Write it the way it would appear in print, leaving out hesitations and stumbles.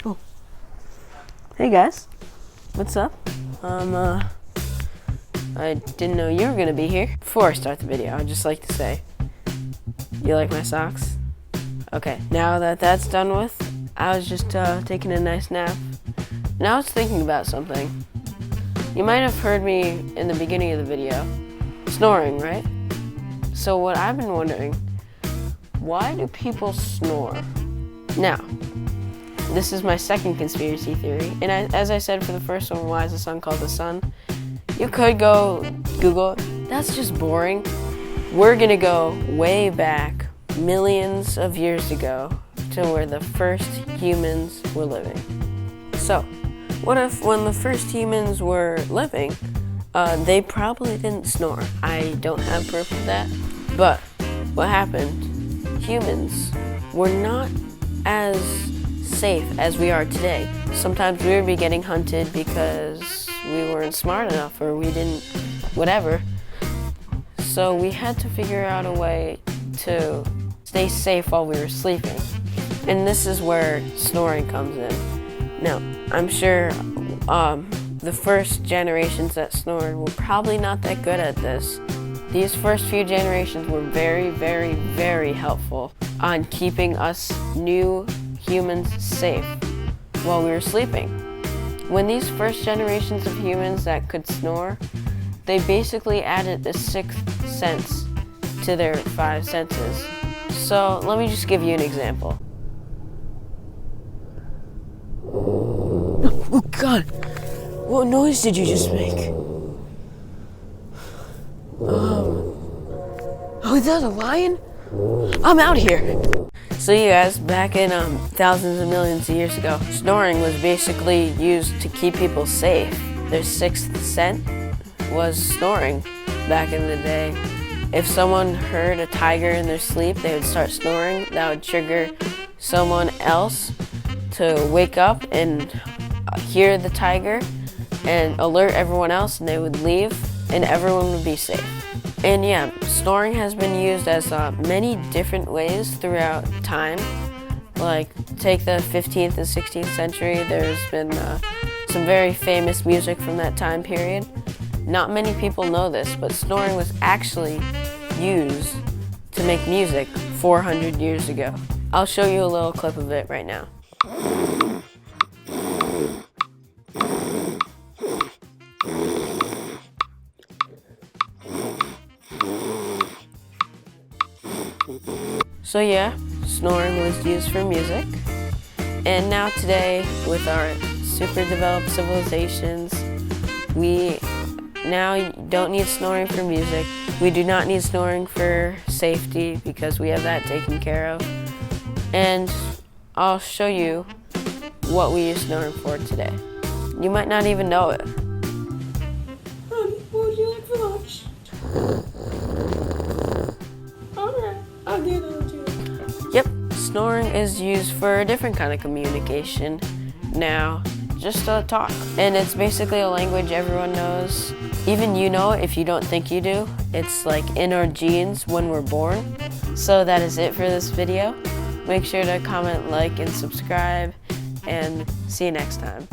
Oh. Hey guys, what's up? I didn't know you were gonna be here. Before I start the video, I'd just like to say, you like my socks? Okay, now that that's done with, I was just taking a nice nap, and I was thinking about something. You might have heard me in the beginning of the video, snoring, right? So what I've been wondering, why do people snore? Now, this is my second conspiracy theory, and as I said for the first one, why is the sun called the sun? You could go Google it. That's just boring. We're gonna go way back, millions of years ago, to where the first humans were living. So, what if when the first humans were living, they probably didn't snore? I don't have proof of that, but what happened? Humans were not as safe as we are today. Sometimes we would be getting hunted because we weren't smart enough or we didn't, whatever. So we had to figure out a way to stay safe while we were sleeping. And this is where snoring comes in. Now, I'm sure the first generations that snored were probably not that good at this. These first few generations were very, very, very helpful on keeping us new humans safe while we were sleeping. When these first generations of humans that could snore, they basically added the sixth sense to their five senses. So let me just give you an example. Oh God, what noise did you just make? Oh, is that a lion? I'm out here. So you guys, back in thousands of millions of years ago, snoring was basically used to keep people safe. Their sixth sense was snoring back in the day. If someone heard a tiger in their sleep, they would start snoring. That would trigger someone else to wake up and hear the tiger and alert everyone else, and they would leave and everyone would be safe. And yeah, snoring has been used as many different ways throughout time. Like, take the 15th and 16th century, there's been some very famous music from that time period. Not many people know this, but snoring was actually used to make music 400 years ago. I'll show you a little clip of it right now. So yeah, snoring was used for music, and now today, with our super developed civilizations, we now don't need snoring for music. We do not need snoring for safety because we have that taken care of. And I'll show you what we use snoring for today. You might not even know it. Honey, what would you like for lunch? Alright, I'll get on to it. Yep, snoring is used for a different kind of communication now, just to talk. And it's basically a language everyone knows. Even you know it if you don't think you do. It's like in our genes when we're born. So that is it for this video. Make sure to comment, like, and subscribe, and see you next time.